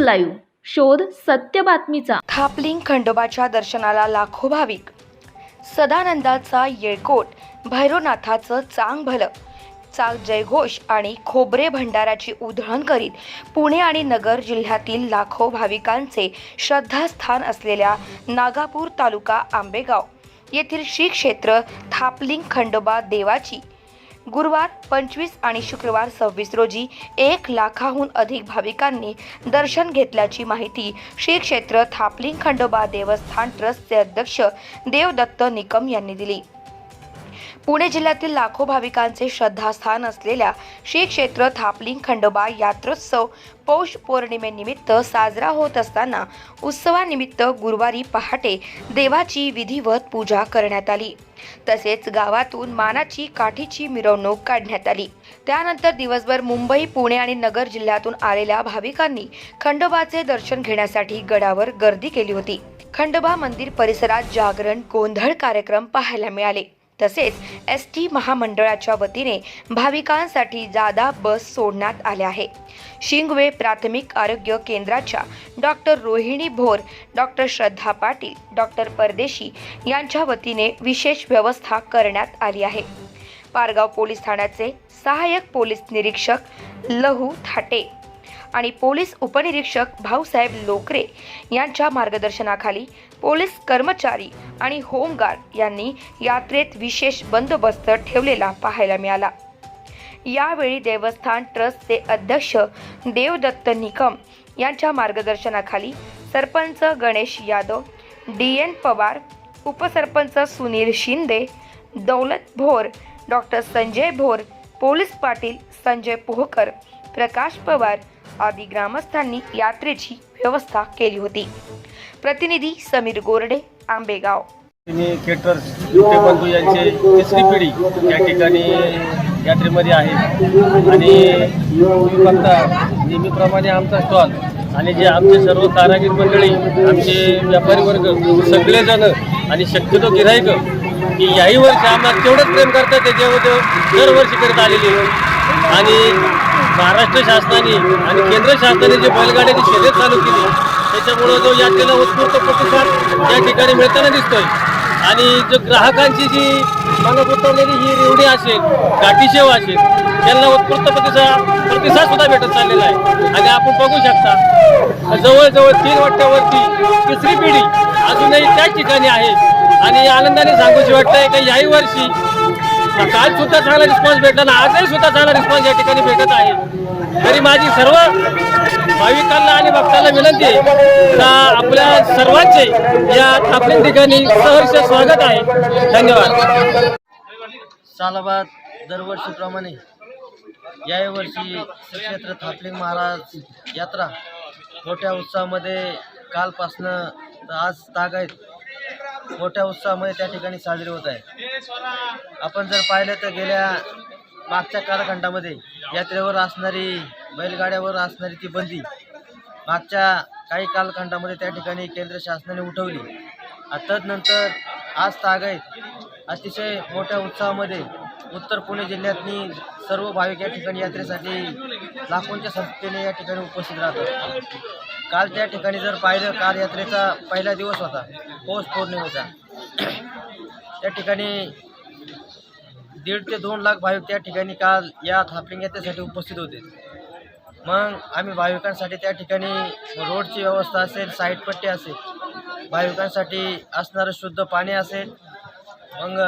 Live शोध सत्य बातमीचा। थापलिंग खंडोबाच्या दर्शनाला लाखो भाविक। सदानंदाचा येळकोट, भैरवनाथाचं चांग भलं, जयघोष आणि खोबरे भंडाराची उधळण करीत पुणे आणि नगर जिल्ह्यातील लाखो भाविकांचे श्रद्धास्थान असलेल्या नागापूर तालुका आंबेगाव येथील श्री क्षेत्र थापलिंग खंडोबा देवाची गुरुवार 25 आणि शुक्रवार 26 रोजी 1 लाखाहून अधिक भाविकांनी दर्शन घेतल्याची माहिती श्री क्षेत्र थापलिंग खंडोबा देवस्थान ट्रस्टचे अध्यक्ष देवदत्त निकम यांनी दिली। पुणे जिल्ह्यातील लाखो भाविकांचे श्रद्धास्थान असलेल्या श्री क्षेत्र थापलिंग खंडोबा यात्रोत्सव पौष पौर्णिमेनिमित्त साजरा होत असताना उत्सवानिमित्त गुरुवारी पहाटे देवाची विधिवत पूजा करण्यात आली। तसेच गावातून मानाची काठीची मिरवणूक काढण्यात आली। त्यानंतर दिवसभर मुंबई, पुणे आणि नगर जिल्ह्यातून आलेल्या भाविकांनी खंडोबाचे दर्शन घेण्यासाठी गडावर गर्दी केली होती। खंडोबा मंदिर परिसरात जागरण, गोंधळ कार्यक्रम पाहायला मिळाले। तसेच एसटी महामंडळाच्या वतीने भाविकांसाठी जादा बस सोडण्यात आल्या आहे। शिंगवे प्राथमिक आरोग्य केंद्राच्या डॉक्टर रोहिणी भोर, डॉक्टर श्रद्धा पाटील, डॉक्टर परदेशी यांच्या वतीने विशेष व्यवस्था करण्यात आली आहे। पारगाव पोलीस ठाण्याचे सहाय्यक पोलीस निरीक्षक लहू थाटे आणि पोलीस उपनिरीक्षक भाऊसाहेब लोकरे यांच्या मार्गदर्शनाखाली पोलीस कर्मचारी आणि होमगार्ड यांनी यात्रेत विशेष बंदोबस्त ठेवलेला पाहायला मिळाला। यावेळी देवस्थान ट्रस्टचे अध्यक्ष देवदत्त निकम यांच्या मार्गदर्शनाखाली सरपंच गणेश यादव, DN पवार, उपसरपंच सुनील शिंदे, दौलत भोर, डॉक्टर संजय भोर, पोलीस पाटील संजय पोहकर, प्रकाश पवार आदी ग्रामस्थांनी यात्रेची व्यवस्था केली होती। प्रतिनिधी समीर गोरडे, आंबेगाव। थिएटर बंधू यांचे तिसरी पिढी या ठिकाणी यात्रेमध्ये आहे आणि बघता नेहमीप्रमाणे आमचा स्टॉल आणि जे आमचे सर्व कारागीर मंडळी, आमचे व्यापारी वर्ग सगळेजण आणि शक्यतो गिऱ्हाईक की याही वर्षी आम्हाला तेवढंच प्रेम करतात ते दरवर्षी करत आलेले। आणि महाराष्ट्र शासनाने आणि केंद्र शासनाने जे बैलगाड्याची शर्यत चालू केली त्याच्यामुळे जो यात्रेला उत्स्फूर्त प्रतिसाद या ठिकाणी मिळताना दिसतोय। आणि जो ग्राहकांची जी मनात उतरलेली ही रेवडी असेल, गाठी शेव असेल, त्यांना उत्स्फूर्त प्रतिसाद सुद्धा भेटत चाललेला आहे। आणि आपण बघू शकता जवळजवळ 3 वर्षावरती तिसरी पिढी अजूनही त्याच ठिकाणी आहे। आणि आनंदाने सांगूशी वाटतंय की याही वर्षी काल सुद्धा चांगला रिस्पॉन्स भेटला ना, आजही सुद्धा चांगला रिस्पॉन्स या ठिकाणी भेटत आहे। तरी माझी सर्व भाविकांना आणि भक्तांना विनंती आहे का आपल्या सर्वांचे या थापलिंग ठिकाणी सहर्ष स्वागत आहे। धन्यवाद। सालाबाद दरवर्षीप्रमाणे याही वर्षी श्री क्षेत्र थापलिंग महाराज यात्रा मोठ्या उत्साहामध्ये कालपासनं आज तागायत मोठ्या उत्साहामध्ये त्या ठिकाणी साजरी होत आहे। आपण जर पाहिलं तर गेल्या मागच्या कालखंडामध्ये यात्रेवर असणारी, बैलगाड्यावर असणारी ती बंदी मागच्या काही कालखंडामध्ये त्या ठिकाणी केंद्र शासनाने उठवली। तदनंतर आज तागायत अतिशय मोठ्या उत्साहामध्ये उत्तर पुणे जिल्ह्यातनी सर्व भाविक या ठिकाणी यात्रेसाठी लाखोंच्या संख्येने या ठिकाणी उपस्थित राहतात। काल त्या ठिकाणी जर पाहिलं, काल यात्रेचा पहिला दिवस होता पौष पौर्णिमेचा। त्या ठिकाणी 1.5 ते 2 लाख भाविक त्या ठिकाणी काल या थापलिंग यात्रेसाठी उपस्थित होते। मग आम्ही भाविकांसाठी त्या ठिकाणी रोडची व्यवस्था असेल, साईड पट्टी असेल, भाविकांसाठी असणारं शुद्ध पाणी असेल, मग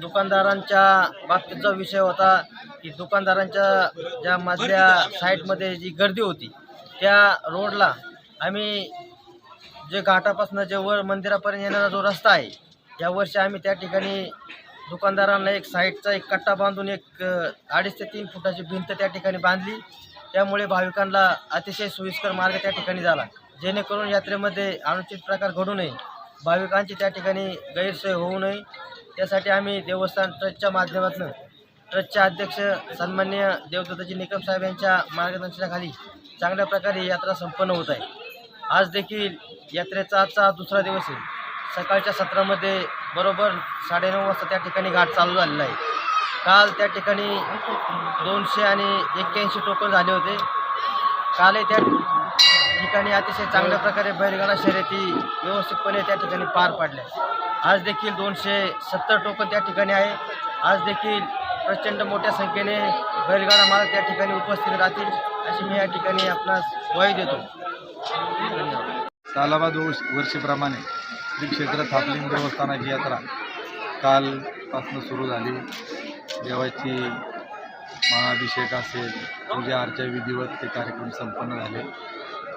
दुकानदारांच्या बाबतीत जो विषय होता की दुकानदारांच्या ज्या मधल्या साईडमध्ये जी गर्दी होती त्या रोडला आम्ही जे घाटापासून जे वर मंदिरापर्यंत येणारा जो रस्ता आहे यावर्षी आम्ही त्या ठिकाणी दुकानदारांना एक साईडचा एक कट्टा बांधून एक 2.5 ते 3 फुटाची भिंत त्या ठिकाणी बांधली। त्यामुळे भाविकांना अतिशय सोयीस्कर मार्ग त्या ठिकाणी झाला, जेणेकरून यात्रेमध्ये अनुचित प्रकार घडू नये, भाविकांची त्या ठिकाणी गैरसोय होऊ नये। त्यासाठी आम्ही देवस्थान ट्रस्टच्या माध्यमातून ट्रस्टचे अध्यक्ष सन्माननीय देवदत्तजी निकम साहेब यांच्या मार्गदर्शनाखाली चांगल्या प्रकारे यात्रा संपन्न होत आहे। आज देखील यात्रेचा आजचा दुसरा दिवस आहे। सकाळच्या सत्रामध्ये बरोबर 9:30 वाजता त्या ठिकाणी घाट चालू झालेला आहे। काल त्या ठिकाणी 200 आणि 81 टोकन झाले होते। कालही त्या ठिकाणी अतिशय चांगल्या प्रकारे बैलगाडा शर्यती व्यवस्थितपणे त्या ठिकाणी पार पडल्या. आज देखील 270 टोकन त्या ठिकाणी आहे. आज देखील प्रचंड मोठ्या संख्येने बैलगाडा मालक त्या ठिकाणी उपस्थित राहतील अशी मी या ठिकाणी आपणास ग्वाही देतो. धन्यवाद. सालाबाद वर्षीप्रमाणे श्री क्षेत्र थापलिंग देवस्थानाची यात्रा कालपासून सुरू झाली. देवाची महाअभिषेक असेल, पूजा अर्चा विधिवत ते कार्यक्रम संपन्न झाले.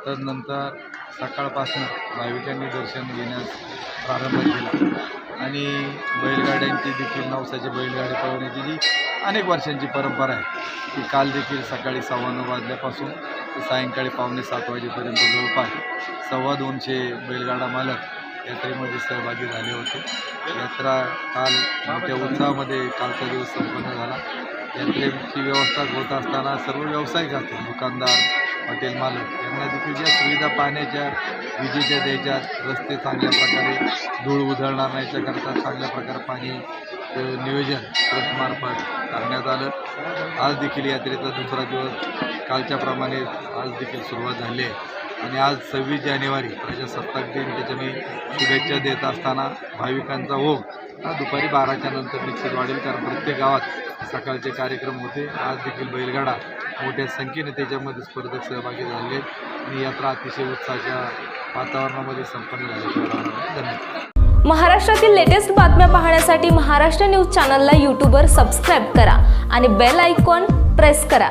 तदनंतर सकाळपासून भाविकांनी दर्शन घेण्यास प्रारंभ केला आणि बैलगाड्यांची देखील नवसाची बैलगाडी पळवण्याची जी अनेक वर्षांची परंपरा आहे ती काल देखील सकाळी 9:15 वाजल्यापासून ते सायंकाळी 6:45 वाजेपर्यंत जवळपास 225 बैलगाडा मालक यात्रेमध्ये सहभागी झाले होते. यात्रा काल मोठ्या उत्साहामध्ये कालचा दिवस संपन्न झाला. यात्रेची व्यवस्था होत असताना सर्व व्यावसायिक असतील, दुकानदार, हॉटेल मालक यांना देखील ज्या सुविधा पाण्याच्या, विजेच्या द्यायच्या, रस्ते चांगल्या प्रकारे धूळ उधळणार नाही याच्याकरता चांगल्या प्रकारे पाणी नियोजन ट्रस्टमार्फत करण्यात आलं. आज देखील यात्रेचा दुसरा दिवस कालच्याप्रमाणे आज देखील सुरुवात झाली आहे आणि आज 26 जानेवारी प्रजासत्ताक दिन त्याच्या मी शुभेच्छा देत असताना भाविकांचा ओघ हा दुपारी 12च्या नंतर निश्चित वाढेल, कारण प्रत्येक गावात सकाळचे कार्यक्रम होते. आज देखील बैलगाडा मोठ्या संख्येने त्याच्यामध्ये स्पर्धक सहभागी झाले आणि यात्रा अतिशय उत्साहाच्या वातावरणामध्ये संपन्न झाली. धन्यवाद. महाराष्ट्रातील लेटेस्ट बातम्या पाहण्यासाठी महाराष्ट्र न्यूज चॅनलला यूट्यूबवर सबस्क्राईब करा आणि बेल आयकॉन प्रेस करा.